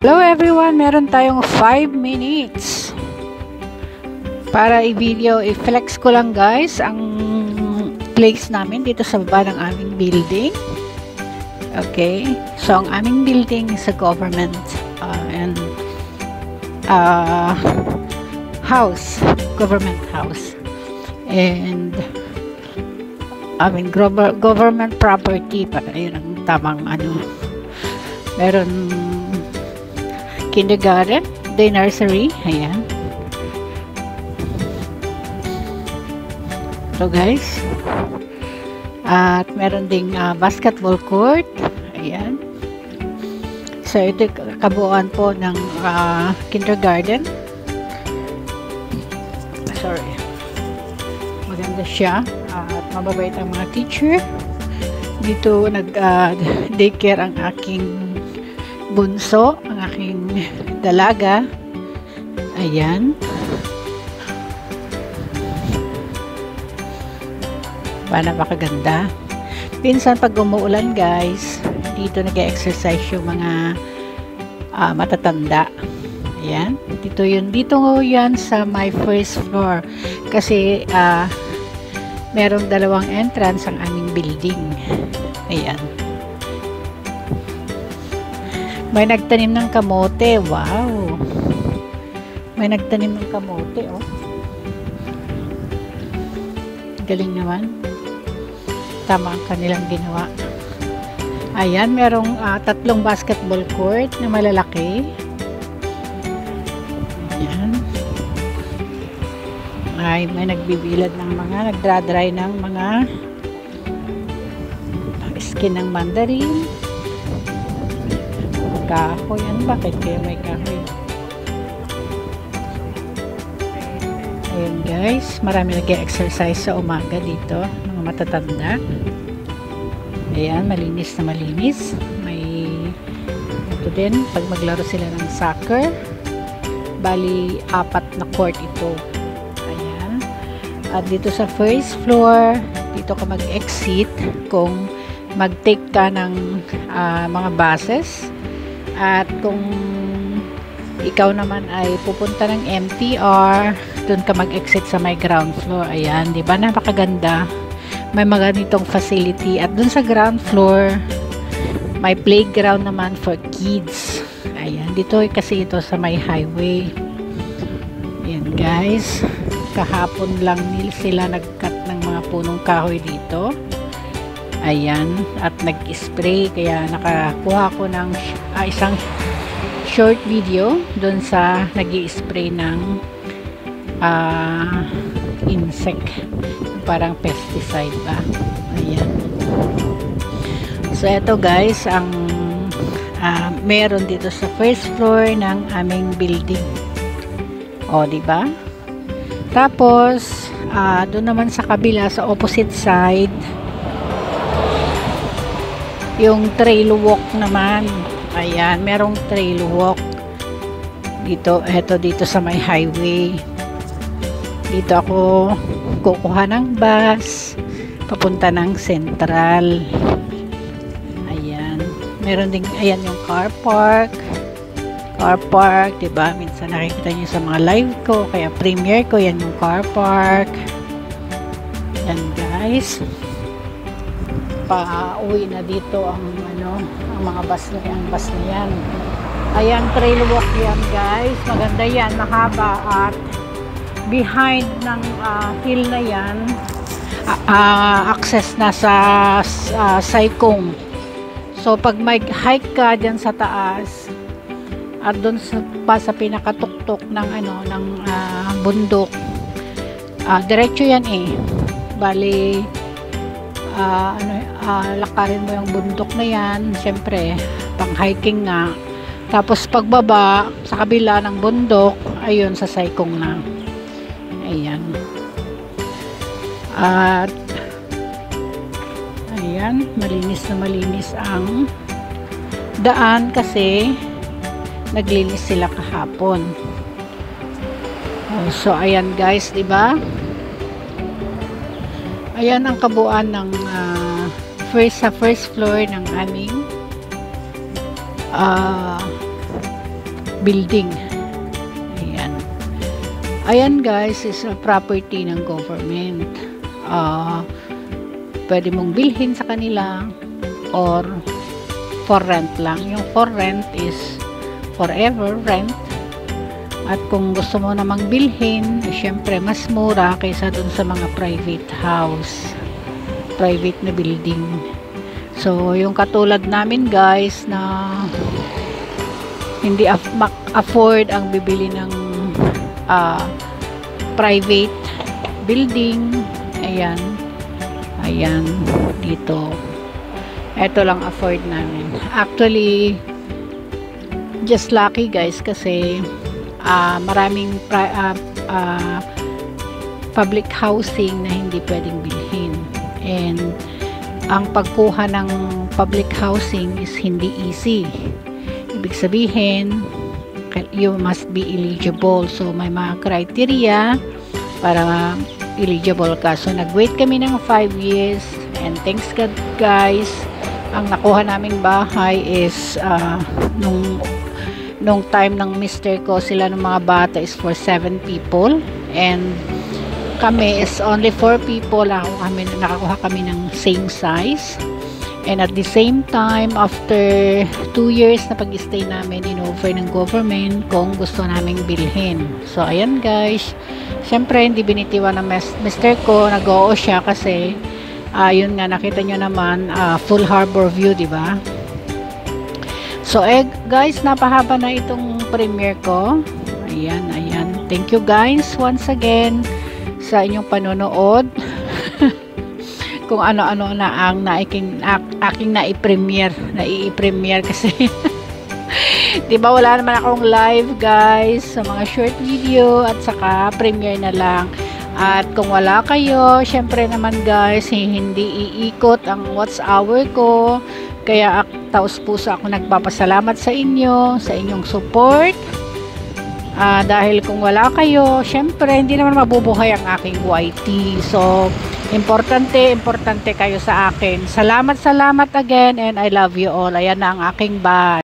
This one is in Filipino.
Hello everyone, meron tayong 5 minutes para i-video, i-flex ko lang guys ang place namin dito sa baba ng aming building. Okay, so ang aming building is a government government house, and I mean government property, para yun ang tamang meron kindergarten, day nursery, ayan. So guys, at meron ding basketball court, ayan. So ito kabuuan po ng kindergarten. Sorry, maganda siya at mababait ang mga teacher. Dito nag-daycare ang aking bunso, ang aking dalaga. Ayan. Napakaganda. Pinsan pag umuulan guys, dito nag-exercise yung mga matatanda. Ayan. Dito yan sa my first floor. Kasi merong dalawang entrance ang aming building. Ayan. May nagtanim ng kamote. Wow! May nagtanim ng kamote, oh. Galing naman. Tama ang kanilang ginawa. Ayan, merong 3 basketball court na malalaki. Ayan. Ay, may nagbibilad ng nagdra-dry ng mga skin ng mandarin. Kahoy. Bakit kaya may kahoy? Ayan guys, marami nag-exercise sa umaga dito, mga matatanda. Ayan, malinis na malinis. May ito din, pag maglaro sila ng soccer, bali 4 na court ito. Ayan. At dito sa first floor, dito ka mag-exit kung mag-take ka ng mga buses. At kung ikaw naman ay pupunta ng MTR, doon ka mag-exit sa my ground floor. Ayan, di ba? Napakaganda. May mga ganitong facility. At doon sa ground floor, may playground naman for kids. Ayan, dito kasi ito sa may highway. Ayan guys, kahapon lang sila nag-cut ng mga punong kahoy dito. Ayan, at nag-spray, kaya nakakuha ko ng isang short video doon sa nag-i-spray ng insect, parang pesticide ba. Ayan. So ito guys ang meron dito sa first floor ng aming building. O, di ba? Tapos doon naman sa kabila, sa opposite side, yung trail walk naman. Ayan, merong trail walk dito. Eto dito sa may highway. Dito ako kukuha ng bus papunta ng Central. Ayan, meron ding, ayan yung car park, diba? Minsan nakikita nyo sa mga live ko, kaya premiere ko, yan yung car park. Yan guys, pa-uwi na dito ang mga bus na yan. Ayan, trail walk yan guys, maganda yan, mahaba, at behind ng hill na yan, access na sa Saikong. So pag may hike ka dyan sa taas at doon sa pinakatuktok ng bundok, diretso yan bali lakarin mo yung bundok na yan, syempre pang hiking nga. Tapos pagbaba sa kabila ng bundok, ayun sa Saikong na. Ayan. At ayan, malinis na malinis ang daan kasi naglinis sila kahapon. So ayan guys, 'di ba? Ayan ang kabuuan ng first floor ng aming building. Ayan. Ayan guys, is a property ng government. Pwede mong bilhin sa kanila or for rent lang. Yung for rent is forever rent. At kung gusto mo namang bilhin, syempre mas mura kaysa dun sa mga private house, private na building. So, yung katulad namin guys na hindi afford ang bibili ng private building, ayan dito, eto lang afford namin. Actually, just lucky guys kasi maraming public housing na hindi pwedeng bilhin, and ang pagkuha ng public housing is hindi easy. Ibig sabihin, you must be eligible. So, may mga criteria para eligible ka. So, nag-wait kami ng 5 years. And thanks God, guys. Ang nakuha naming bahay is nung time ng mister ko, sila ng mga bata is for 7 people. And kami is only 4 people. Nakakuha kami ng same size. And at the same time, after 2 years na pag-stay namin, in-offer ng government kung gusto naming bilhin. So, ayan guys. Siyempre, hindi binitiwan ng mister ko. Nag-oo siya kasi, yun nga, nakita nyo naman, full harbor view, diba? So, guys, napahaba na itong premiere ko. Ayan. Thank you guys once again sa inyong panonood. Kung ano-ano na ang aking nai-premiere kasi diba wala naman akong live guys sa mga short video at saka premiere na lang. At kung wala kayo, syempre naman guys, hindi iikot ang watch hour ko, kaya taos puso ako nagpapasalamat sa inyo, sa inyong support. Dahil kung wala kayo, syempre hindi naman mabubuhay ang aking YT. So, importante kayo sa akin. Salamat again, and I love you all. Ayan na ang aking bye.